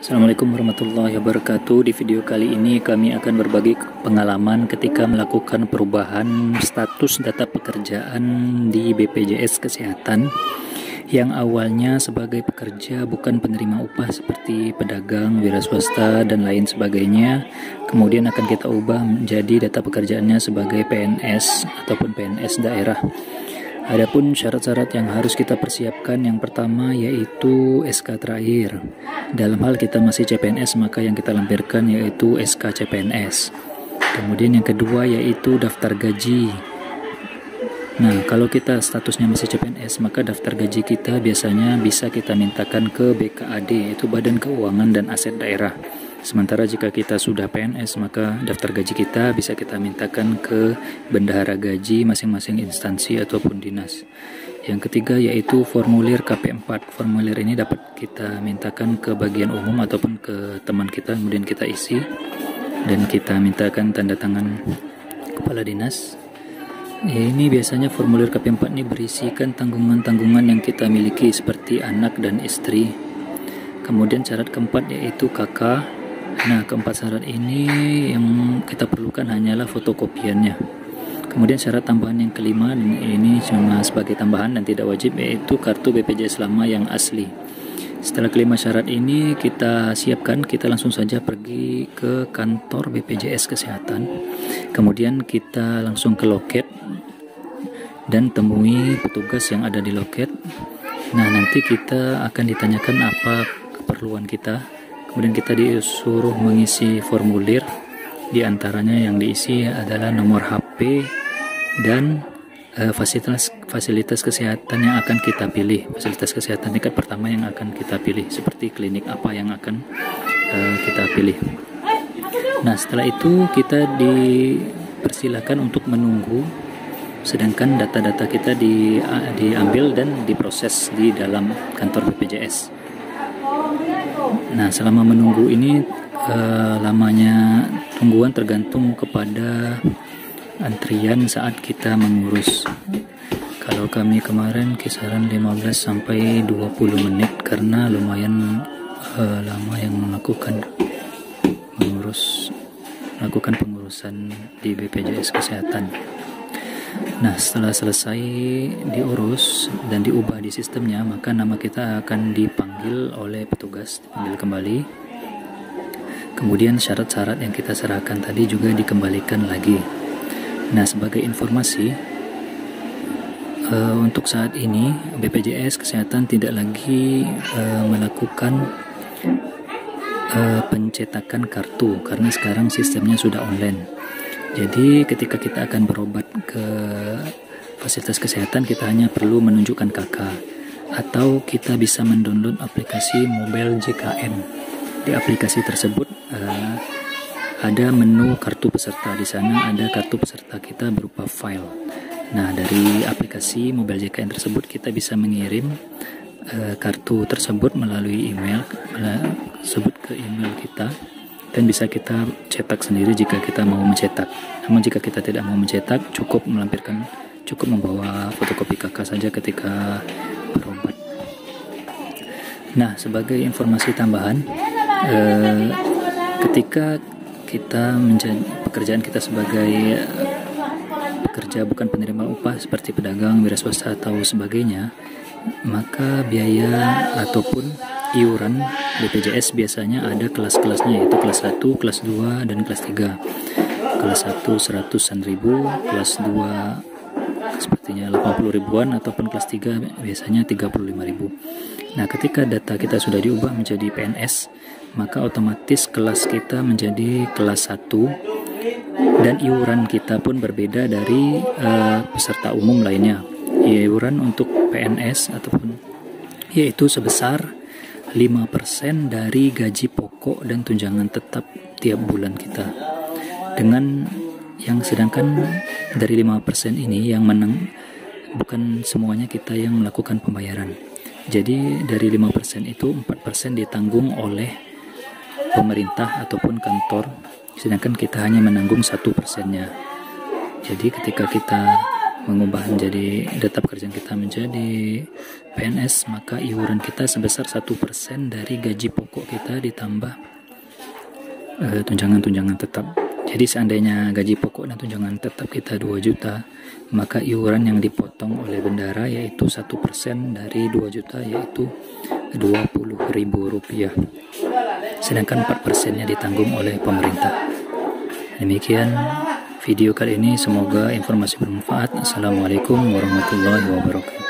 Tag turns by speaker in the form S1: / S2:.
S1: Assalamualaikum warahmatullahi wabarakatuh. Di video kali ini kami akan berbagi pengalaman ketika melakukan perubahan status data pekerjaan di BPJS Kesehatan yang awalnya sebagai pekerja bukan penerima upah seperti pedagang, wira swasta, dan lain sebagainya. Kemudian akan kita ubah menjadi data pekerjaannya sebagai PNS ataupun PNS daerah. Adapun syarat-syarat yang harus kita persiapkan, yang pertama yaitu SK terakhir. Dalam hal kita masih CPNS, maka yang kita lampirkan yaitu SK CPNS. Kemudian yang kedua yaitu daftar gaji. Nah, kalau kita statusnya masih CPNS, maka daftar gaji kita biasanya bisa kita mintakan ke BKAD, yaitu Badan Keuangan dan Aset Daerah. Sementara jika kita sudah PNS, maka daftar gaji kita bisa kita mintakan ke bendahara gaji masing-masing instansi ataupun dinas. Yang ketiga yaitu formulir KP4. Formulir ini dapat kita mintakan ke bagian umum ataupun ke teman kita, kemudian kita isi dan kita mintakan tanda tangan kepala dinas. Ini biasanya formulir KP4 ini berisikan tanggungan-tanggungan yang kita miliki seperti anak dan istri. Kemudian syarat keempat yaitu KK. Nah, keempat syarat ini yang kita perlukan hanyalah fotokopiannya. Kemudian syarat tambahan yang kelima, dan ini cuma sebagai tambahan dan tidak wajib, yaitu kartu BPJS lama yang asli. Setelah kelima syarat ini kita siapkan, kita langsung saja pergi ke kantor BPJS Kesehatan. Kemudian kita langsung ke loket dan temui petugas yang ada di loket. Nah, nanti kita akan ditanyakan apa keperluan kita. Kemudian kita disuruh mengisi formulir. Di antaranya yang diisi adalah nomor HP dan fasilitas kesehatan yang akan kita pilih. Fasilitas kesehatan tingkat pertama yang akan kita pilih, seperti klinik apa yang akan kita pilih. Nah, setelah itu kita dipersilakan untuk menunggu, sedangkan data-data kita diambil dan diproses di dalam kantor BPJS. Nah, selama menunggu ini lamanya tungguan tergantung kepada antrian saat kita mengurus. Kalau kami kemarin kisaran 15 sampai 20 menit karena lumayan lama yang melakukan pengurusan di BPJS Kesehatan. Nah, setelah selesai diurus dan diubah di sistemnya, maka nama kita akan dipanggil oleh petugas, dipanggil kembali. Kemudian syarat-syarat yang kita serahkan tadi juga dikembalikan lagi. Nah, sebagai informasi, untuk saat ini BPJS Kesehatan tidak lagi melakukan pencetakan kartu karena sekarang sistemnya sudah online. Jadi ketika kita akan berobat ke fasilitas kesehatan, kita hanya perlu menunjukkan KK, atau kita bisa mendownload aplikasi Mobile JKN. Di aplikasi tersebut ada menu kartu peserta. Di sana ada kartu peserta kita berupa file. Nah, dari aplikasi Mobile JKN tersebut kita bisa mengirim kartu tersebut melalui email, sebut ke email kita, dan bisa kita cetak sendiri jika kita mau mencetak. Namun jika kita tidak mau mencetak, cukup membawa fotokopi KK saja ketika berobat. Nah, sebagai informasi tambahan, ketika kita pekerjaan kita sebagai pekerja bukan penerima upah seperti pedagang, wira swasta atau sebagainya, maka biaya ataupun iuran BPJS biasanya ada kelas-kelasnya, yaitu kelas 1, kelas 2, dan kelas 3. Kelas 1 100-an ribu, kelas 2 sepertinya 80 ribuan, ataupun kelas 3 biasanya 35 ribu. Nah, ketika data kita sudah diubah menjadi PNS, maka otomatis kelas kita menjadi kelas 1 dan iuran kita pun berbeda dari peserta umum lainnya. Iuran untuk PNS ataupun yaitu sebesar 5% dari gaji pokok dan tunjangan tetap tiap bulan kita. Dengan yang sedangkan dari 5% ini yang menang, bukan semuanya kita yang melakukan pembayaran. Jadi dari 5% itu 4% ditanggung oleh pemerintah ataupun kantor, sedangkan kita hanya menanggung 1%-nya. Jadi ketika kita mengubah menjadi tetap kerjaan kita menjadi PNS, maka iuran kita sebesar 1% dari gaji pokok kita ditambah tunjangan-tunjangan tetap. Jadi seandainya gaji pokok dan tunjangan tetap kita 2 juta, maka iuran yang dipotong oleh bendara yaitu 1% dari 2 juta yaitu Rp20.000. Sedangkan 4%-nya ditanggung oleh pemerintah. Demikian video kali ini, semoga informasi bermanfaat. Assalamualaikum warahmatullahi wabarakatuh.